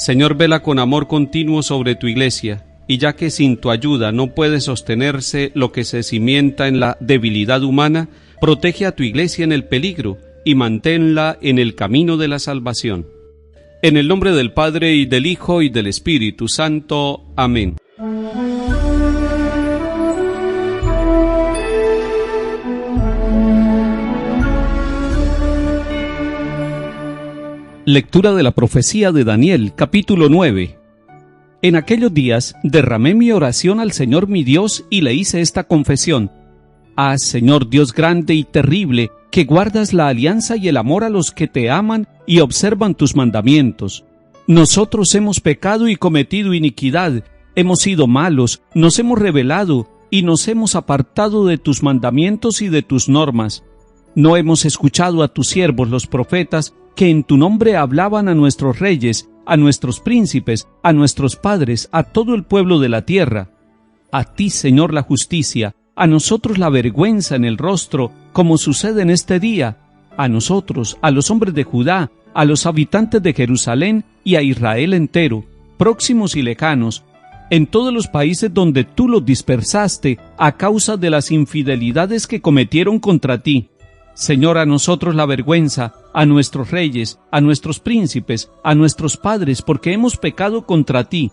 Señor, vela con amor continuo sobre tu iglesia, y ya que sin tu ayuda no puede sostenerse lo que se cimienta en la debilidad humana, protege a tu iglesia en el peligro y manténla en el camino de la salvación. En el nombre del Padre, y del Hijo, y del Espíritu Santo. Amén. Lectura de la profecía de Daniel, capítulo 9. En aquellos días derramé mi oración al Señor mi Dios y le hice esta confesión: Ah, Señor Dios grande y terrible, que guardas la alianza y el amor a los que te aman y observan tus mandamientos. Nosotros hemos pecado y cometido iniquidad, hemos sido malos, nos hemos rebelado y nos hemos apartado de tus mandamientos y de tus normas. No hemos escuchado a tus siervos los profetas, que en tu nombre hablaban a nuestros reyes, a nuestros príncipes, a nuestros padres, a todo el pueblo de la tierra. A ti, Señor, la justicia, a nosotros la vergüenza en el rostro, como sucede en este día, a nosotros, a los hombres de Judá, a los habitantes de Jerusalén y a Israel entero, próximos y lejanos, en todos los países donde tú los dispersaste a causa de las infidelidades que cometieron contra ti. Señor, a nosotros la vergüenza, a nuestros reyes, a nuestros príncipes, a nuestros padres, porque hemos pecado contra ti.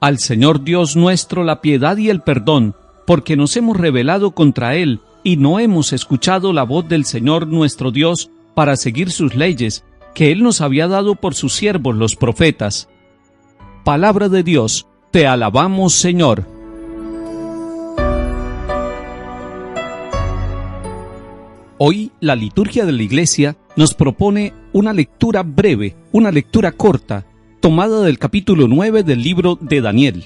Al Señor Dios nuestro la piedad y el perdón, porque nos hemos rebelado contra Él, y no hemos escuchado la voz del Señor nuestro Dios para seguir sus leyes, que Él nos había dado por sus siervos los profetas. Palabra de Dios, te alabamos, Señor. Hoy la liturgia de la Iglesia nos propone una lectura breve, una lectura corta, tomada del capítulo 9 del libro de Daniel.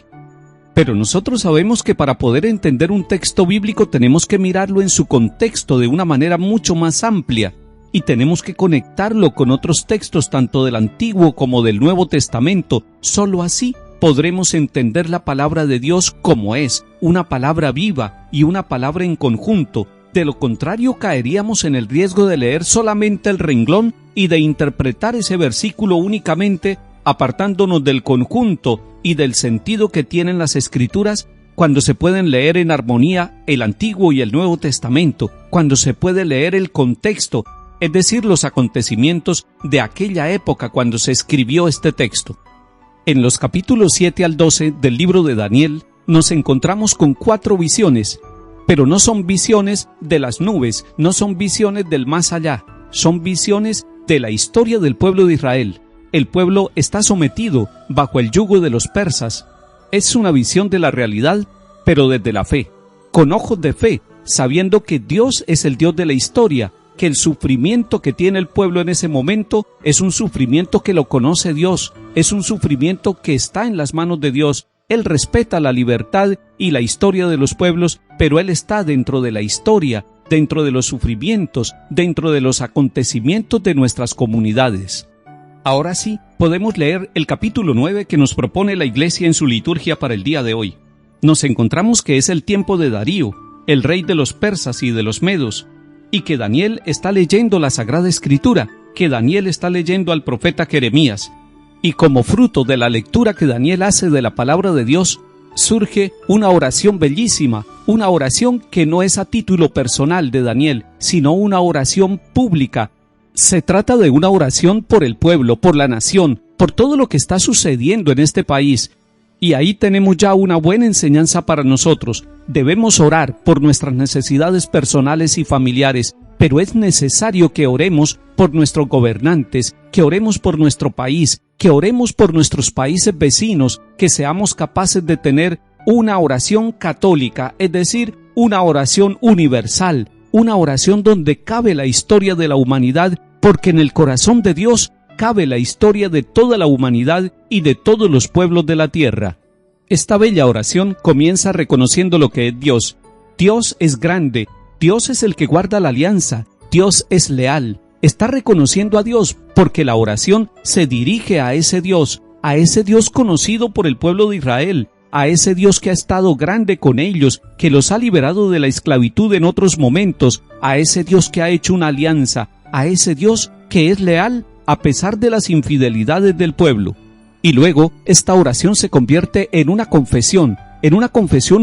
Pero nosotros sabemos que para poder entender un texto bíblico tenemos que mirarlo en su contexto de una manera mucho más amplia, y tenemos que conectarlo con otros textos tanto del Antiguo como del Nuevo Testamento. Solo así podremos entender la palabra de Dios como es, una palabra viva y una palabra en conjunto. De lo contrario, caeríamos en el riesgo de leer solamente el renglón y de interpretar ese versículo únicamente, apartándonos del conjunto y del sentido que tienen las Escrituras, cuando se pueden leer en armonía el Antiguo y el Nuevo Testamento, cuando se puede leer el contexto, es decir, los acontecimientos de aquella época cuando se escribió este texto. En los capítulos 7 al 12 del libro de Daniel nos encontramos con 4 visiones, pero no son visiones de las nubes, no son visiones del más allá, son visiones de la historia del pueblo de Israel. El pueblo está sometido bajo el yugo de los persas. Es una visión de la realidad, pero desde la fe, con ojos de fe, sabiendo que Dios es el Dios de la historia, que el sufrimiento que tiene el pueblo en ese momento es un sufrimiento que lo conoce Dios, es un sufrimiento que está en las manos de Dios. Él respeta la libertad y la historia de los pueblos, pero Él está dentro de la historia, dentro de los sufrimientos, dentro de los acontecimientos de nuestras comunidades. Ahora sí, podemos leer el capítulo 9 que nos propone la Iglesia en su liturgia para el día de hoy. Nos encontramos que es el tiempo de Darío, el rey de los persas y de los medos, y que Daniel está leyendo la Sagrada Escritura, que Daniel está leyendo al profeta Jeremías. Y como fruto de la lectura que Daniel hace de la palabra de Dios, surge una oración bellísima, una oración que no es a título personal de Daniel, sino una oración pública. Se trata de una oración por el pueblo, por la nación, por todo lo que está sucediendo en este país. Y ahí tenemos ya una buena enseñanza para nosotros. Debemos orar por nuestras necesidades personales y familiares, pero es necesario que oremos por nuestros gobernantes, que oremos por nuestro país, que oremos por nuestros países vecinos, que seamos capaces de tener una oración católica, es decir, una oración universal, una oración donde cabe la historia de la humanidad, porque en el corazón de Dios cabe la historia de toda la humanidad y de todos los pueblos de la tierra. Esta bella oración comienza reconociendo lo que es Dios. Dios es grande, Dios es el que guarda la alianza, Dios es leal. Está reconociendo a Dios porque la oración se dirige a ese Dios conocido por el pueblo de Israel, a ese Dios que ha estado grande con ellos, que los ha liberado de la esclavitud en otros momentos, a ese Dios que ha hecho una alianza, a ese Dios que es leal a pesar de las infidelidades del pueblo. Y luego esta oración se convierte en una confesión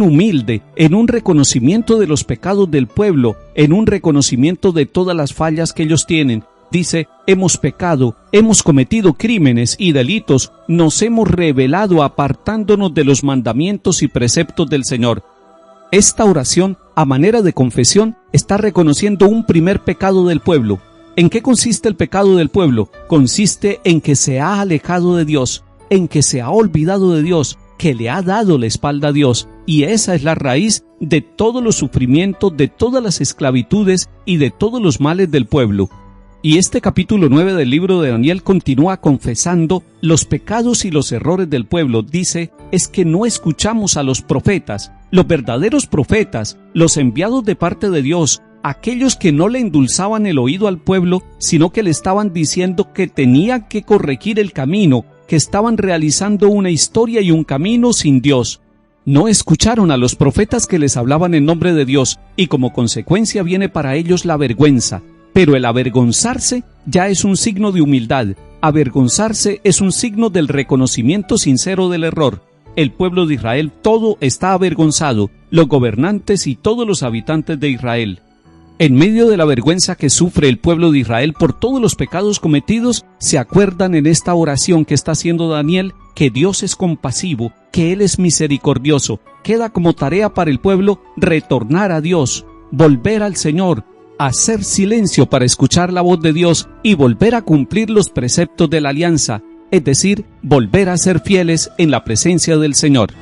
humilde, en un reconocimiento de los pecados del pueblo, en un reconocimiento de todas las fallas que ellos tienen. Dice, hemos pecado, hemos cometido crímenes y delitos, nos hemos rebelado apartándonos de los mandamientos y preceptos del Señor. Esta oración, a manera de confesión, está reconociendo un primer pecado del pueblo. ¿En qué consiste el pecado del pueblo? Consiste en que se ha alejado de Dios, en que se ha olvidado de Dios, que le ha dado la espalda a Dios, y esa es la raíz de todos los sufrimientos, de todas las esclavitudes y de todos los males del pueblo. Y este capítulo 9 del libro de Daniel continúa confesando los pecados y los errores del pueblo. Dice, es que no escuchamos a los profetas, los verdaderos profetas, los enviados de parte de Dios, aquellos que no le endulzaban el oído al pueblo, sino que le estaban diciendo que tenía que corregir el camino, que estaban realizando una historia y un camino sin Dios. No escucharon a los profetas que les hablaban en nombre de Dios, y como consecuencia viene para ellos la vergüenza. Pero el avergonzarse ya es un signo de humildad. Avergonzarse es un signo del reconocimiento sincero del error. El pueblo de Israel todo está avergonzado, los gobernantes y todos los habitantes de Israel. En medio de la vergüenza que sufre el pueblo de Israel por todos los pecados cometidos, se acuerdan en esta oración que está haciendo Daniel que Dios es compasivo, que Él es misericordioso. Queda como tarea para el pueblo retornar a Dios, volver al Señor, hacer silencio para escuchar la voz de Dios y volver a cumplir los preceptos de la alianza, es decir, volver a ser fieles en la presencia del Señor.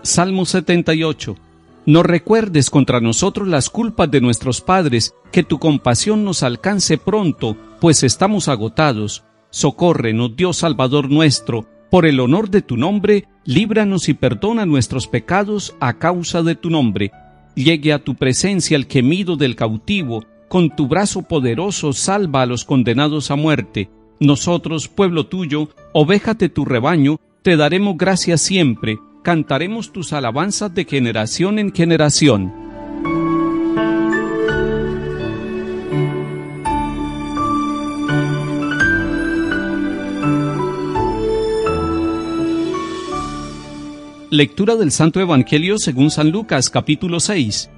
Salmo 78. No recuerdes contra nosotros las culpas de nuestros padres, que tu compasión nos alcance pronto, pues estamos agotados. Socórrenos, Dios Salvador nuestro, por el honor de tu nombre, líbranos y perdona nuestros pecados a causa de tu nombre. Llegue a tu presencia el gemido del cautivo, con tu brazo poderoso salva a los condenados a muerte. Nosotros, pueblo tuyo, oveja de tu rebaño, te daremos gracias siempre, cantaremos tus alabanzas de generación en generación. Lectura del Santo Evangelio según San Lucas, capítulo 6.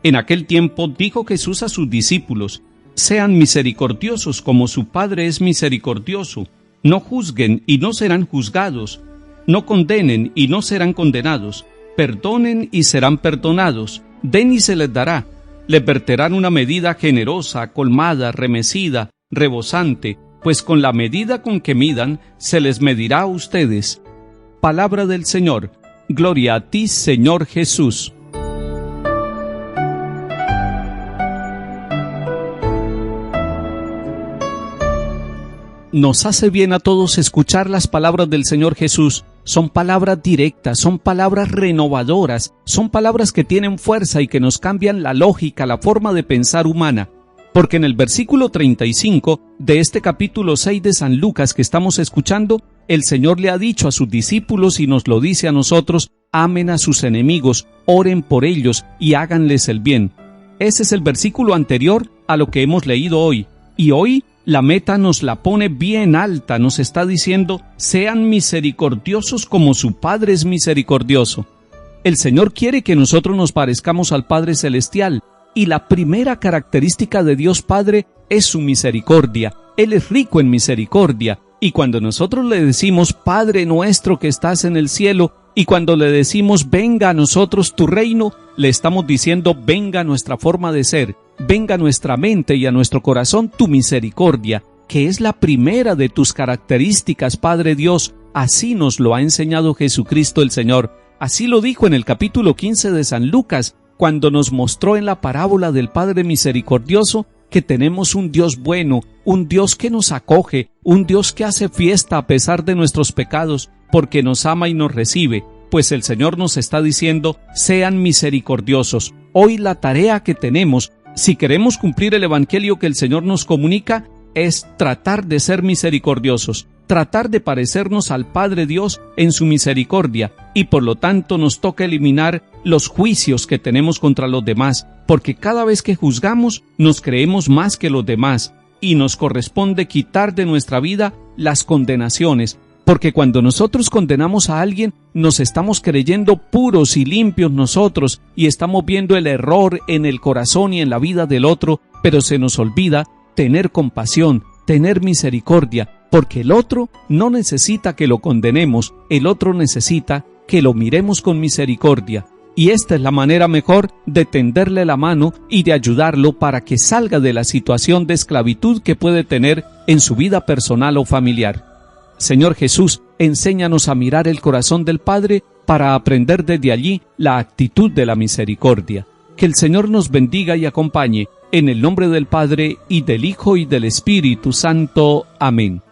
En aquel tiempo dijo Jesús a sus discípulos, sean misericordiosos como su Padre es misericordioso. No juzguen y no serán juzgados. No condenen y no serán condenados. Perdonen y serán perdonados. Den y se les dará. Les verterán una medida generosa, colmada, remecida, rebosante, pues con la medida con que midan, se les medirá a ustedes. Palabra del Señor. Gloria a ti, Señor Jesús. Nos hace bien a todos escuchar las palabras del Señor Jesús. Son palabras directas, son palabras renovadoras, son palabras que tienen fuerza y que nos cambian la lógica, la forma de pensar humana. Porque en el versículo 35 de este capítulo 6 de San Lucas que estamos escuchando, el Señor le ha dicho a sus discípulos y nos lo dice a nosotros, amen a sus enemigos, oren por ellos y háganles el bien. Ese es el versículo anterior a lo que hemos leído hoy. Y hoy la meta nos la pone bien alta, nos está diciendo, sean misericordiosos como su Padre es misericordioso. El Señor quiere que nosotros nos parezcamos al Padre Celestial, y la primera característica de Dios Padre es su misericordia. Él es rico en misericordia, y cuando nosotros le decimos, Padre nuestro que estás en el cielo, y cuando le decimos, venga a nosotros tu reino, le estamos diciendo, venga a nuestra forma de ser, venga a nuestra mente y a nuestro corazón tu misericordia, que es la primera de tus características, Padre Dios. Así nos lo ha enseñado Jesucristo el Señor. Así lo dijo en el capítulo 15 de San Lucas, cuando nos mostró en la parábola del Padre misericordioso que tenemos un Dios bueno, un Dios que nos acoge, un Dios que hace fiesta a pesar de nuestros pecados, porque nos ama y nos recibe. Pues el Señor nos está diciendo, sean misericordiosos. Hoy la tarea que tenemos, si queremos cumplir el Evangelio que el Señor nos comunica, es tratar de ser misericordiosos. tratar de parecernos al Padre Dios en su misericordia, y por lo tanto nos toca eliminar los juicios que tenemos contra los demás, porque cada vez que juzgamos nos creemos más que los demás, y nos corresponde quitar de nuestra vida las condenaciones, porque cuando nosotros condenamos a alguien, nos estamos creyendo puros y limpios nosotros, y estamos viendo el error en el corazón y en la vida del otro, pero se nos olvida tener compasión, tener misericordia, porque el otro no necesita que lo condenemos, el otro necesita que lo miremos con misericordia. Y esta es la manera mejor de tenderle la mano y de ayudarlo para que salga de la situación de esclavitud que puede tener en su vida personal o familiar. Señor Jesús, enséñanos a mirar el corazón del Padre para aprender desde allí la actitud de la misericordia. Que el Señor nos bendiga y acompañe, en el nombre del Padre, y del Hijo, y del Espíritu Santo. Amén.